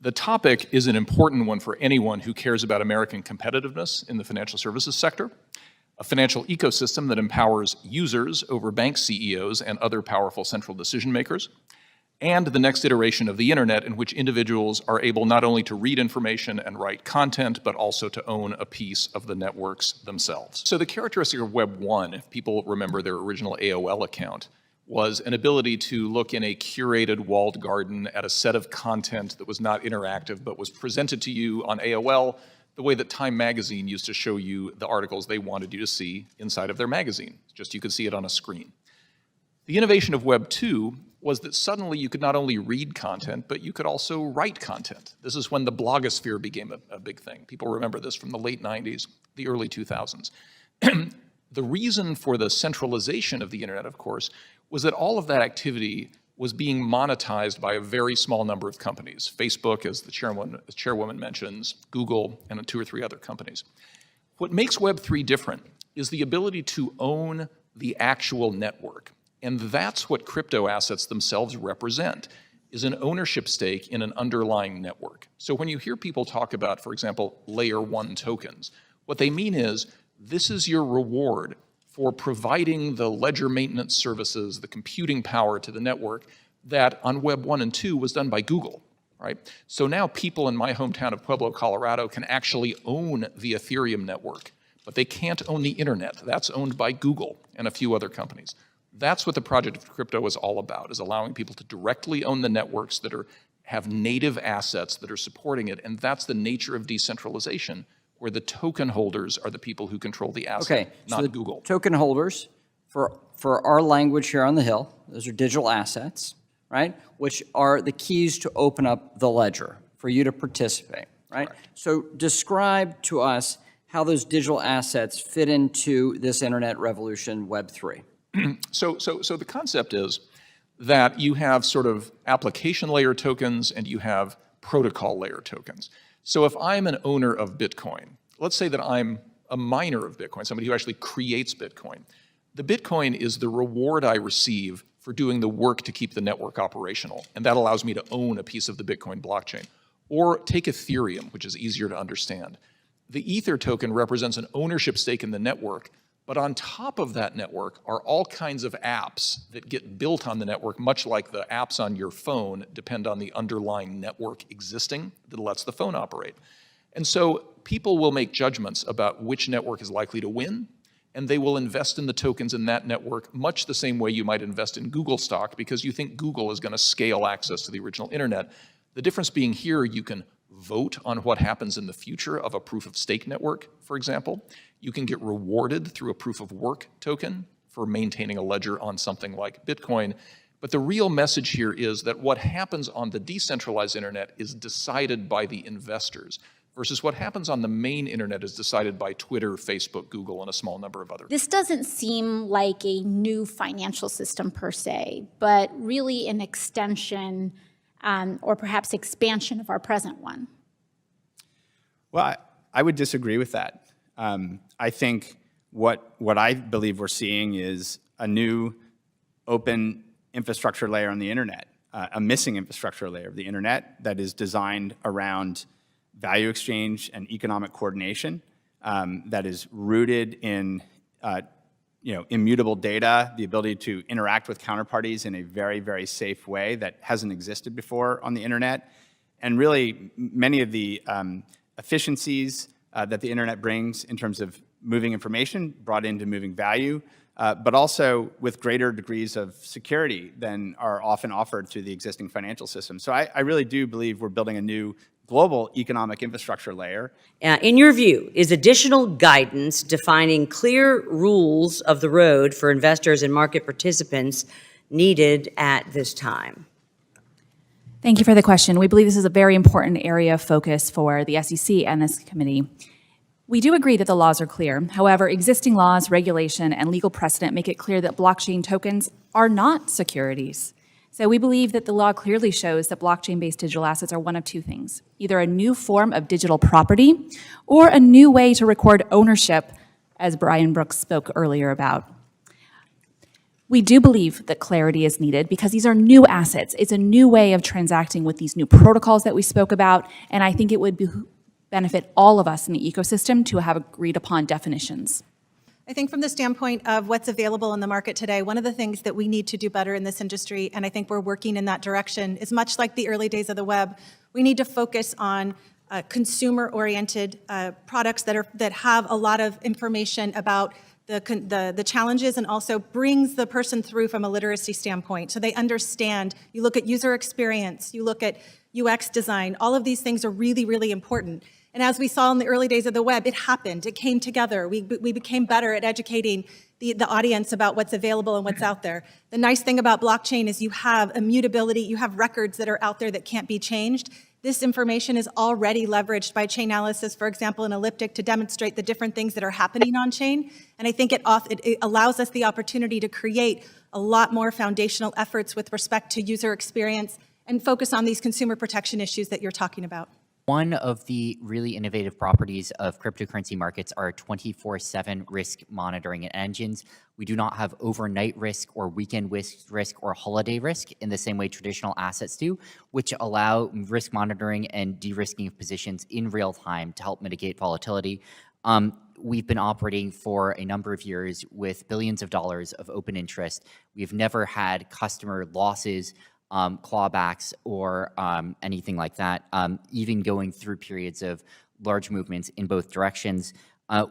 The topic is an important one for anyone who cares about American competitiveness in the financial services sector, a financial ecosystem that empowers users over bank CEOs and other powerful central decision makers, and the next iteration of the internet in which individuals are able not only to read information and write content, but also to own a piece of the networks themselves. So the characteristic of Web 1, if people remember their original AOL account, was an ability to look in a curated walled garden at a set of content that was not interactive, but was presented to you on AOL the way that Time magazine used to show you the articles they wanted you to see inside of their magazine. Just you could see it on a screen. The innovation of Web 2 was that suddenly you could not only read content, but you could also write content. This is when the blogosphere became a big thing. People remember this from the late 90s, the early 2000s. The reason for the centralization of the internet, of course, was that all of that activity was being monetized by a very small number of companies. Facebook, as the chairwoman mentions, Google, and 2 or 3 other companies. What makes Web3 different is the ability to own the actual network. And that's what crypto assets themselves represent, is an ownership stake in an underlying network. So when you hear people talk about, for example, layer 1 tokens, what they mean is, this is your reward for providing the ledger maintenance services, the computing power to the network that on Web 1 and 2 was done by Google, right? So now people in my hometown of Pueblo, Colorado can actually own the Ethereum network, but they can't own the internet. That's owned by Google and a few other companies. That's what the project of crypto is all about, is allowing people to directly own the networks that have native assets that are supporting it, and that's the nature of decentralization, where the token holders are the people who control the asset, not so Google. Token holders, for our language here on the Hill, those are digital assets, right? Which are the keys to open up the ledger for you to participate, right? Correct. So describe to us how those digital assets fit into this internet revolution, Web 3. So the concept is that you have sort of application layer tokens and you have protocol layer tokens. So if I'm an owner of Bitcoin, let's say that I'm a miner of Bitcoin, somebody who actually creates Bitcoin. The Bitcoin is the reward I receive for doing the work to keep the network operational, and that allows me to own a piece of the Bitcoin blockchain. Or take Ethereum, which is easier to understand. The Ether token represents an ownership stake in the network, but on top of that network are all kinds of apps that get built on the network, much like the apps on your phone depend on the underlying network existing that lets the phone operate. And so people will make judgments about which network is likely to win, and they will invest in the tokens in that network much the same way you might invest in Google stock because you think Google is going to scale access to the original internet. The difference being here, you can vote on what happens in the future of a proof of stake network, for example. You can get rewarded through a proof of work token for maintaining a ledger on something like Bitcoin. But the real message here is that what happens on the decentralized internet is decided by the investors, versus what happens on the main internet is decided by Twitter, Facebook, Google, and a small number of others. This doesn't seem like a new financial system per se, but really an extension or perhaps expansion of our present one. Well, I would disagree with that. I think what I believe we're seeing is a new open infrastructure layer on the internet, a missing infrastructure layer of the internet that is designed around value exchange and economic coordination, that is rooted in immutable data, the ability to interact with counterparties in a very, very safe way that hasn't existed before on the internet. And really, many of the efficiencies that the internet brings in terms of moving information brought into moving value, but also with greater degrees of security than are often offered through the existing financial system. So I really do believe we're building a new global economic infrastructure layer. In your view, is additional guidance defining clear rules of the road for investors and market participants needed at this time? Thank you for the question. We believe this is a very important area of focus for the SEC and this committee. We do agree that the laws are clear. However, existing laws, regulation, and legal precedent make it clear that blockchain tokens are not securities. So we believe that the law clearly shows that blockchain-based digital assets are one of two things, either a new form of digital property or a new way to record ownership, as Brian Brooks spoke earlier about. We do believe that clarity is needed because these are new assets. It's a new way of transacting with these new protocols that we spoke about, and I think it would benefit all of us in the ecosystem to have agreed upon definitions. I think from the standpoint of what's available in the market today, one of the things that we need to do better in this industry, and I think we're working in that direction, is much like the early days of the web, we need to focus on consumer-oriented products that have a lot of information about the challenges and also brings the person through from a literacy standpoint. So they understand, you look at user experience, you look at UX design, all of these things are really, really important. And as we saw in the early days of the web, it happened, it came together. We became better at educating the audience about what's available and what's out there. The nice thing about blockchain is you have immutability, you have records that are out there that can't be changed. This information is already leveraged by Chainalysis, for example, in Elliptic, to demonstrate the different things that are happening on chain. And I think it allows us the opportunity to create a lot more foundational efforts with respect to user experience and focus on these consumer protection issues that you're talking about. One of the really innovative properties of cryptocurrency markets are 24/7 risk monitoring engines. We do not have overnight risk or weekend risk or holiday risk in the same way traditional assets do, which allow risk monitoring and de-risking of positions in real time to help mitigate volatility. We've been operating for a number of years with billions of dollars of open interest. We've never had customer losses, clawbacks, or anything like that, even going through periods of large movements in both directions.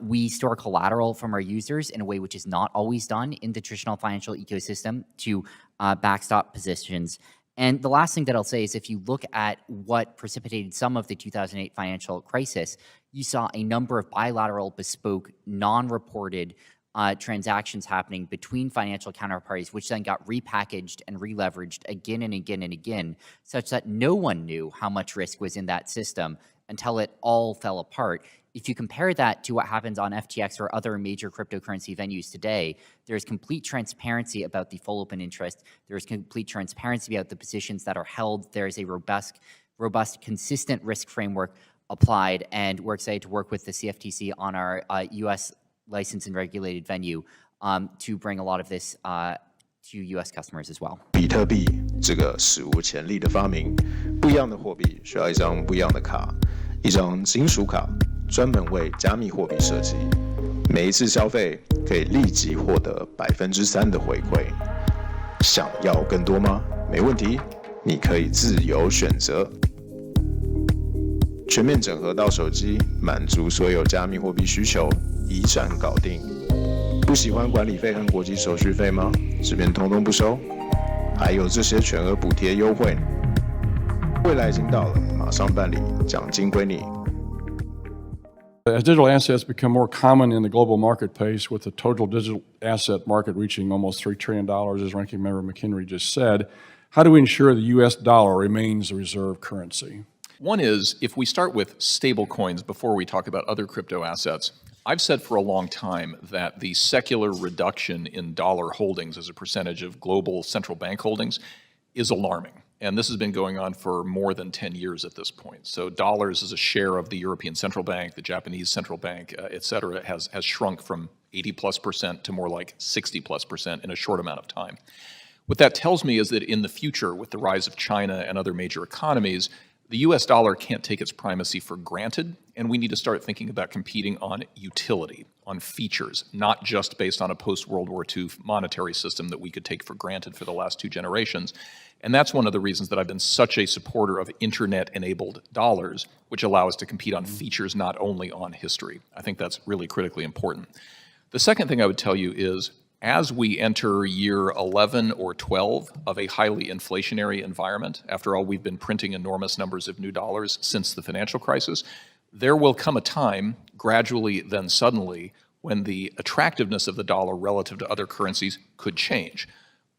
We store collateral from our users in a way which is not always done in the traditional financial ecosystem to backstop positions. And the last thing that I'll say is if you look at what precipitated some of the 2008 financial crisis, you saw a number of bilateral, bespoke, non-reported transactions happening between financial counterparties, which then got repackaged and re-leveraged again and again and again, such that no one knew how much risk was in that system until it all fell apart. If you compare that to what happens on FTX or other major cryptocurrency venues today, there's complete transparency about the full open interest. There's complete transparency about the positions that are held. There's a robust, consistent risk framework applied, and we're excited to work with the CFTC on our U.S. licensed and regulated venue to bring a lot of this to U.S. customers as well. 比特币这个史无前例的发明，不一样的货币需要一张不一样的卡，一张金属卡专门为加密货币设计，每一次消费可以立即获得3%的回馈。想要更多吗？没问题，你可以自由选择。全面整合到手机，满足所有加密货币需求，一站搞定。不喜欢管理费和国际手续费吗？这边通通不收，还有这些全额补贴优惠。未来已经到了，马上办理，奖金归你。As digital assets become more common in the global marketplace, with the total digital asset market reaching almost $3 trillion, as Ranking Member McHenry just said, how do we ensure the U.S. dollar remains the reserve currency? One is, if we start with stable coins before we talk about other crypto assets, I've said for a long time that the secular reduction in dollar holdings as a percentage of global central bank holdings is alarming. And this has been going on for more than 10 years at this point. So dollars as a share of the European Central Bank, the Japanese Central Bank, et cetera, has shrunk from 80+% to more like 60+% in a short amount of time. What that tells me is that in the future, with the rise of China and other major economies, the US dollar can't take its primacy for granted, and we need to start thinking about competing on utility, on features, not just based on a post-World War II monetary system that we could take for granted for the last 2 generations. And that's one of the reasons that I've been such a supporter of internet-enabled dollars, which allow us to compete on features, not only on history. I think that's really critically important. The second thing I would tell you is, as we enter year 11 or 12 of a highly inflationary environment, after all, we've been printing enormous numbers of new dollars since the financial crisis, there will come a time, gradually then suddenly, when the attractiveness of the dollar relative to other currencies could change.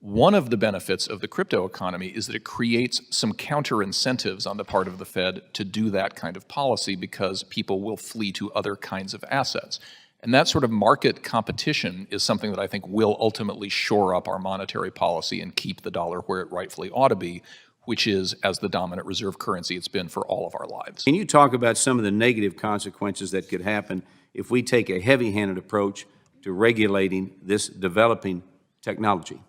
One of the benefits of the crypto economy is that it creates some counter incentives on the part of the Fed to do that kind of policy, because people will flee to other kinds of assets. And that sort of market competition is something that I think will ultimately shore up our monetary policy and keep the dollar where it rightfully ought to be, which is as the dominant reserve currency it's been for all of our lives. Can you talk about some of the negative consequences that could happen if we take a heavy-handed approach to regulating this developing technology?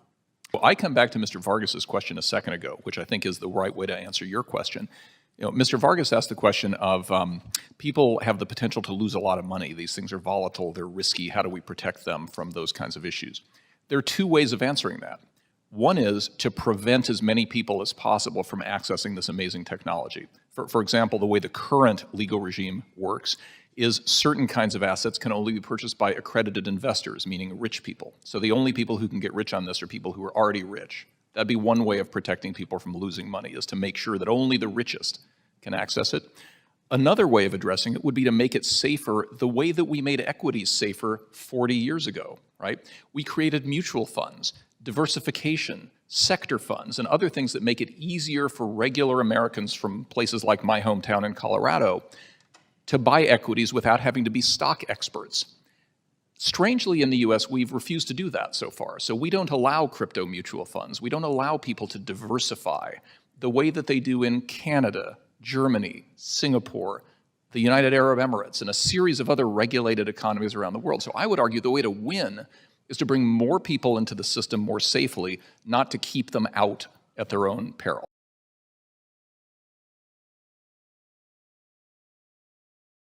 Well, I come back to Mr. Vargas's question a second ago, which I think is the right way to answer your question. Mr. Vargas asked the question of people have the potential to lose a lot of money. These things are volatile, they're risky. How do we protect them from those kinds of issues? There are two ways of answering that. One is to prevent as many people as possible from accessing this amazing technology. For example, the way the current legal regime works is certain kinds of assets can only be purchased by accredited investors, meaning rich people. So the only people who can get rich on this are people who are already rich. That'd be one way of protecting people from losing money, is to make sure that only the richest can access it. Another way of addressing it would be to make it safer the way that we made equities safer 40 years ago, right? We created mutual funds, diversification, sector funds, and other things that make it easier for regular Americans from places like my hometown in Colorado to buy equities without having to be stock experts. Strangely, in the US, we've refused to do that so far. So we don't allow crypto mutual funds. We don't allow people to diversify the way that they do in Canada, Germany, Singapore, the United Arab Emirates, and a series of other regulated economies around the world. So I would argue the way to win is to bring more people into the system more safely, not to keep them out at their own peril.